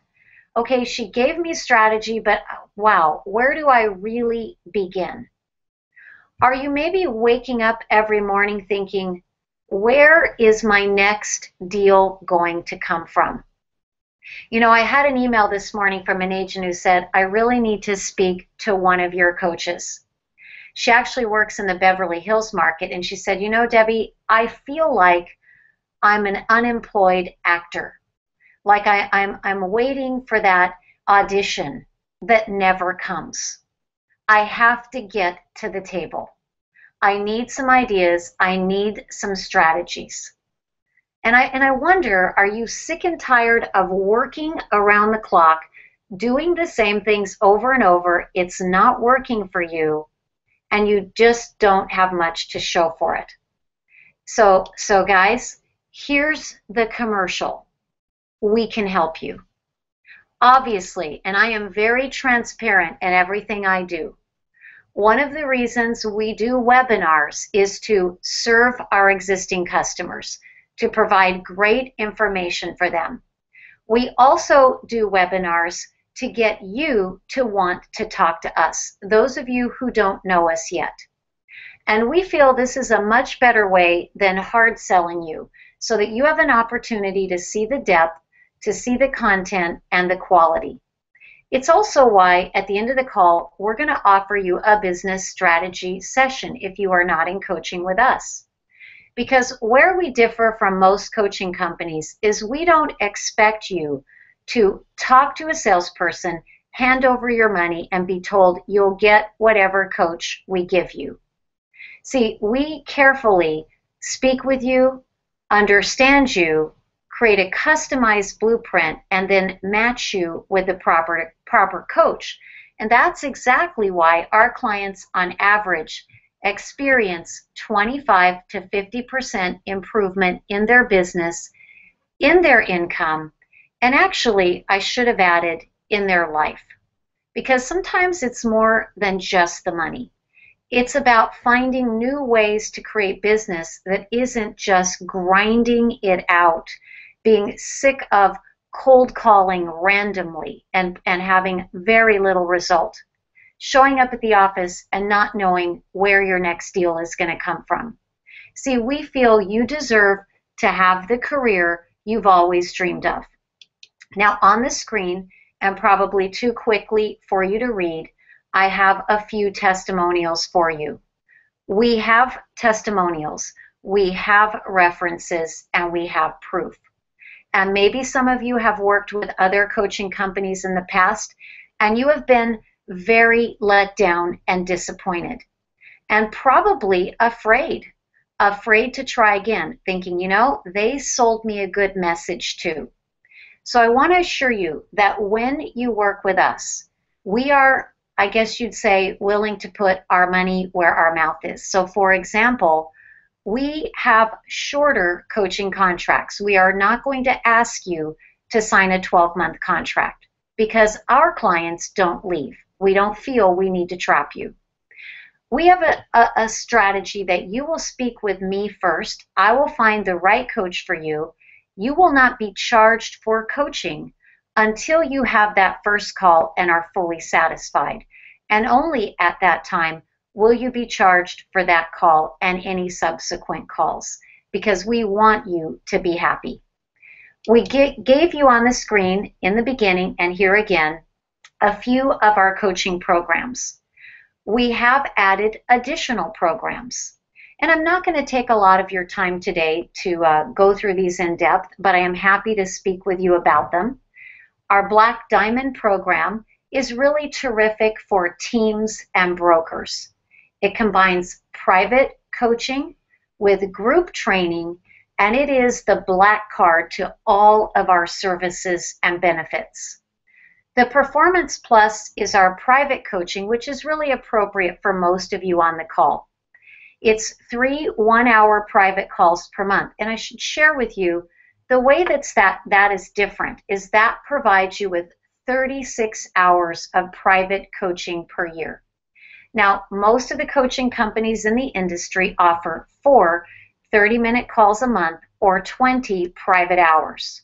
Okay, she gave me strategy, but wow, where do I really begin? Are you maybe waking up every morning thinking, where is my next deal going to come from? You know, I had an email this morning from an agent who said, I really need to speak to one of your coaches. She actually works in the Beverly Hills market, and she said, you know, Debbie, I feel like I'm an unemployed actor. Like I'm waiting for that audition that never comes. I have to get to the table. I need some ideas. I need some strategies. And I wonder, are you sick and tired of working around the clock, doing the same things over and over? It's not working for you, and you just don't have much to show for it. So guys, here's the commercial. We can help you. Obviously, and I am very transparent in everything I do. One of the reasons we do webinars is to serve our existing customers, to provide great information for them. We also do webinars to get you to want to talk to us, those of you who don't know us yet. And we feel this is a much better way than hard selling you, so that you have an opportunity to see the depth, to see the content, and the quality. It's also why at the end of the call, we're going to offer you a business strategy session if you are not in coaching with us. Because where we differ from most coaching companies is we don't expect you to talk to a salesperson, hand over your money, and be told you'll get whatever coach we give you. See, we carefully speak with you, understand you, create a customized blueprint, and then match you with the proper coach. And that's exactly why our clients on average experience 25 to 50% improvement in their business, in their income, and actually, I should have added, in their life. Because sometimes it's more than just the money. It's about finding new ways to create business that isn't just grinding it out, being sick of cold calling randomly and having very little result. Showing up at the office and not knowing where your next deal is going to come from. See, we feel you deserve to have the career you've always dreamed of. Now on the screen, and probably too quickly for you to read, I have a few testimonials for you. We have testimonials, we have references, and we have proof. And maybe some of you have worked with other coaching companies in the past, and you have been very let down and disappointed, and probably afraid to try again, thinking, they sold me a good message too. So I want to assure you that when you work with us, we are, I guess you'd say, willing to put our money where our mouth is. So for example, we have shorter coaching contracts. We are not going to ask you to sign a 12-month contract because our clients don't leave. We don't feel we need to trap you. We have a strategy that you will speak with me first. I will find the right coach for you. You will not be charged for coaching until you have that first call and are fully satisfied. And only at that time will you be charged for that call and any subsequent calls, because we want you to be happy. We gave you on the screen in the beginning and here again a few of our coaching programs. We have added additional programs. And I'm not going to take a lot of your time today to go through these in depth, but I am happy to speak with you about them. Our Black Diamond program is really terrific for teams and brokers. It combines private coaching with group training, and it is the black card to all of our services and benefits. The Performance Plus is our private coaching, which is really appropriate for most of you on the call. It's 3 one-hour private calls per month. And I should share with you, the way that is different is that provides you with 36 hours of private coaching per year. Now, most of the coaching companies in the industry offer 4 30-minute calls a month or 20 private hours.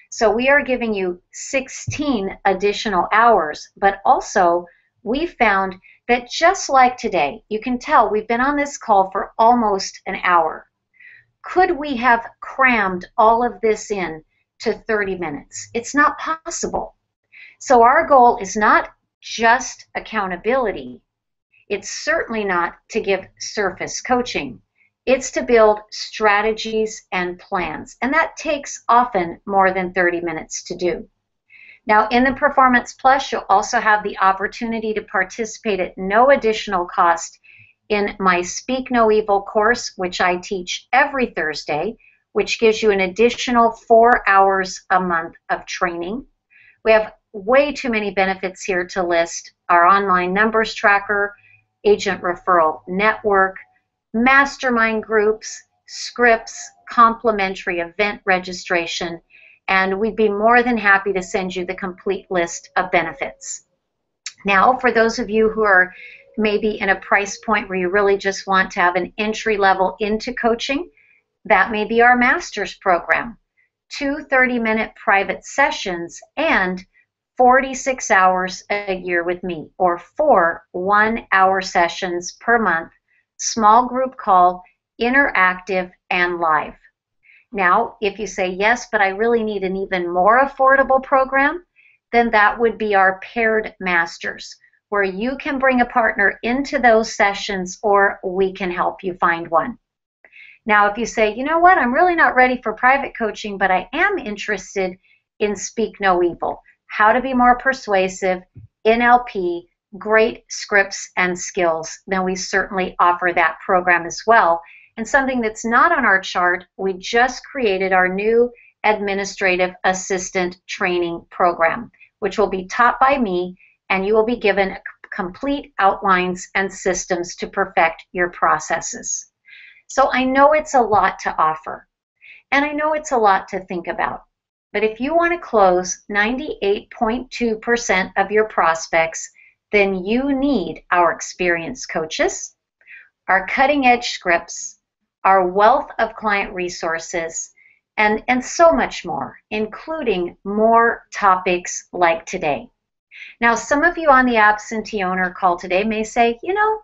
So we are giving you 16 additional hours, but also we found that just like today, you can tell we've been on this call for almost an hour. Could we have crammed all of this in to 30 minutes? It's not possible. So our goal is not just accountability. It's certainly not to give surface coaching. It's to build strategies and plans, and that takes often more than 30 minutes to do. Now, in the Performance Plus, you'll also have the opportunity to participate at no additional cost in my Speak No Evil course, which I teach every Thursday, which gives you an additional 4 hours a month of training. We have way too many benefits here to list: our online numbers tracker, agent referral network, mastermind groups, scripts, complimentary event registration, and we'd be more than happy to send you the complete list of benefits. Now, for those of you who are maybe in a price point where you really just want to have an entry level into coaching, that may be our master's program. 2 30-minute private sessions and 46 hours a year with me, or 4 one-hour sessions per month, small group call, interactive, and live. Now, if you say, yes, but I really need an even more affordable program, then that would be our paired masters, where you can bring a partner into those sessions or we can help you find one. Now, if you say, you know what, I'm really not ready for private coaching, but I am interested in Speak No Evil, how to be more persuasive, NLP, great scripts and skills, then we certainly offer that program as well. And something that's not on our chart, we just created our new administrative assistant training program, which will be taught by me, and you will be given complete outlines and systems to perfect your processes. So I know it's a lot to offer, and I know it's a lot to think about. But if you want to close 98.2% of your prospects, then you need our experienced coaches, our cutting-edge scripts, our wealth of client resources, and so much more, including more topics like today. Now, some of you on the absentee owner call today may say, you know,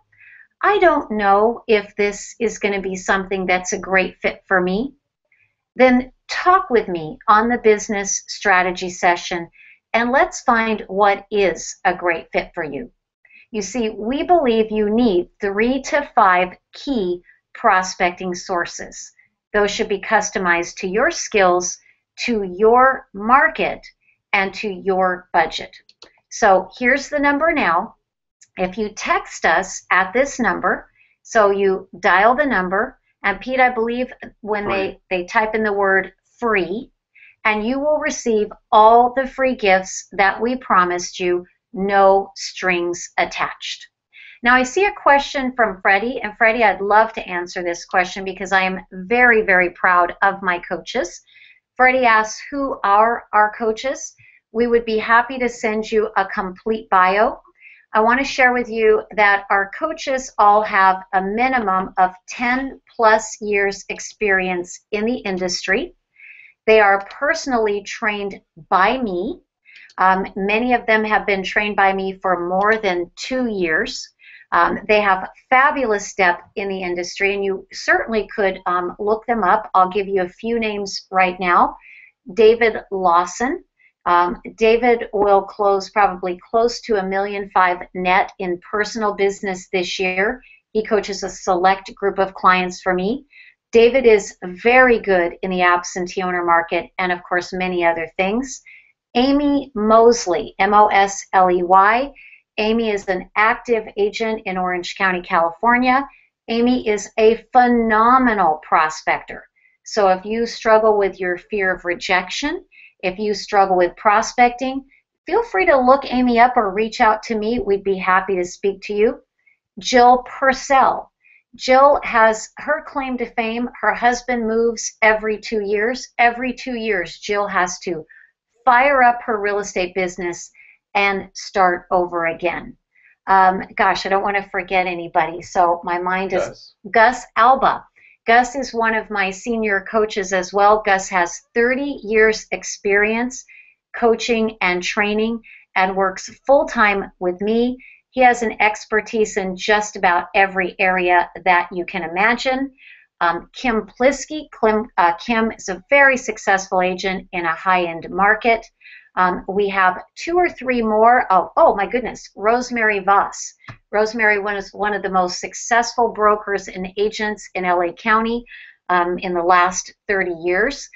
I don't know if this is going to be something that's a great fit for me. Then talk with me on the business strategy session, and let's find what is a great fit for you. You see, we believe you need 3 to 5 key prospecting sources. Those should be customized to your skills, to your market and to your budget. So here's the number now. If you text us at this number, so you dial the number, and Pete, I believe when they type in the word free, and you will receive all the free gifts that we promised you, no strings attached. Now I see a question from Freddie, and Freddie, I'd love to answer this question because I am very, very proud of my coaches. Freddie asks, who are our coaches? We would be happy to send you a complete bio. I want to share with you that our coaches all have a minimum of 10 plus years experience in the industry. They are personally trained by me. Many of them have been trained by me for more than 2 years. They have fabulous depth in the industry, and you certainly could look them up. I'll give you a few names right now. David Lawson. David will close probably close to $1.5 million net in personal business this year. He coaches a select group of clients for me. David is very good in the absentee owner market and, of course, many other things. Amy Mosley, Mosley. Amy is an active agent in Orange County, California. Amy is a phenomenal prospector. So if you struggle with your fear of rejection, if you struggle with prospecting, feel free to look Amy up or reach out to me. We'd be happy to speak to you. Jill Purcell. Jill has her claim to fame. Her husband moves every 2 years. Every 2 years, Jill has to fire up her real estate business and start over again. Gosh, I don't want to forget anybody. So my mind is Gus Alba. Gus is one of my senior coaches as well. Gus has 30 years experience coaching and training and works full-time with me. He has an expertise in just about every area that you can imagine. Kim Plisky. Kim is a very successful agent in a high-end market. We have 2 or 3 more. Oh my goodness, Rosemary Voss. Rosemary is one of the most successful brokers and agents in LA County in the last 30 years.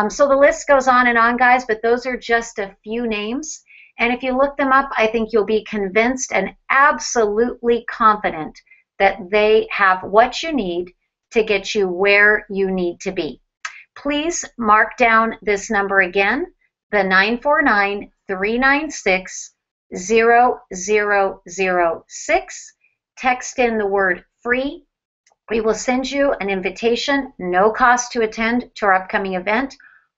So the list goes on and on, guys, but those are just a few names. And if you look them up, I think you'll be convinced and absolutely confident that they have what you need to get you where you need to be. Please mark down this number again, the 949-396-0006. Text in the word free. We will send you an invitation, no cost to attend to our upcoming event,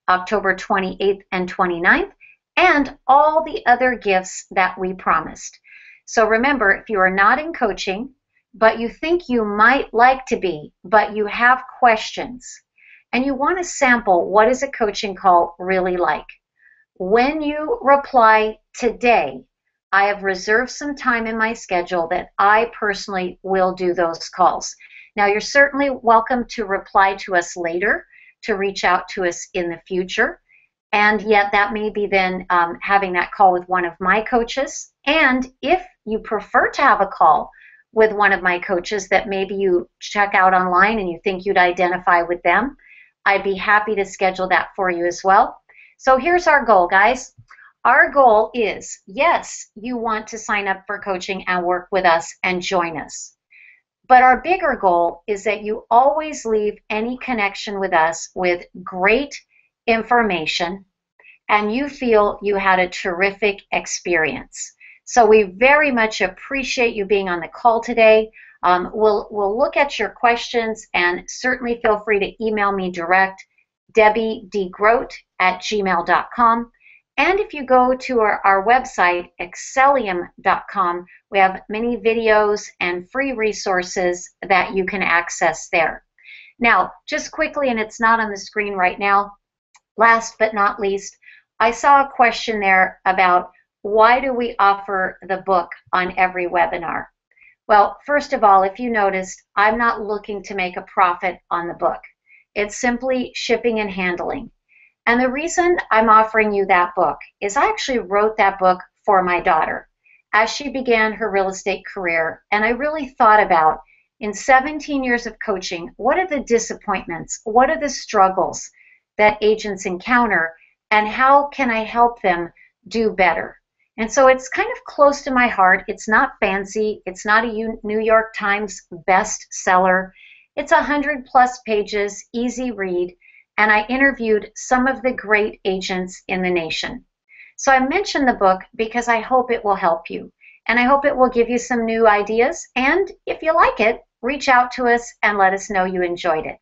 October 28th and 29th, and all the other gifts that we promised. So remember, if you are not in coaching, but you think you might like to be, but you have questions, and you want to sample what is a coaching call really like, when you reply today, I have reserved some time in my schedule that I personally will do those calls. Now, you're certainly welcome to reply to us later, to reach out to us in the future. And yet that may be then having that call with one of my coaches. And if you prefer to have a call with one of my coaches that maybe you check out online and you think you'd identify with them, I'd be happy to schedule that for you as well. So here's our goal, guys. Our goal is, yes, you want to sign up for coaching and work with us and join us. But our bigger goal is that you always leave any connection with us with great information and you feel you had a terrific experience. So we very much appreciate you being on the call today. We'll look at your questions, and certainly feel free to email me direct, debbiedgroat@gmail.com. And if you go to our website, excellium.com, we have many videos and free resources that you can access there. Now, just quickly, and it's not on the screen right now, last but not least, I saw a question there about why do we offer the book on every webinar? Well, first of all, if you noticed, I'm not looking to make a profit on the book. It's simply shipping and handling. And the reason I'm offering you that book is I actually wrote that book for my daughter as she began her real estate career. And I really thought about, in 17 years of coaching, what are the disappointments? What are the struggles that agents encounter, and how can I help them do better. And so it's kind of close to my heart. It's not fancy. It's not a New York Times bestseller. It's 100+ pages, easy read, and I interviewed some of the great agents in the nation. So I mentioned the book because I hope it will help you, and I hope it will give you some new ideas, and if you like it, reach out to us and let us know you enjoyed it.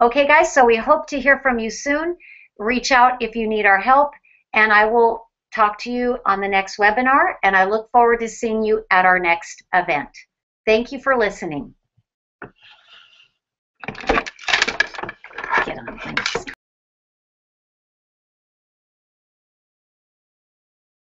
Okay, guys, so we hope to hear from you soon. Reach out if you need our help, and I will talk to you on the next webinar, and I look forward to seeing you at our next event. Thank you for listening. Get on, thanks.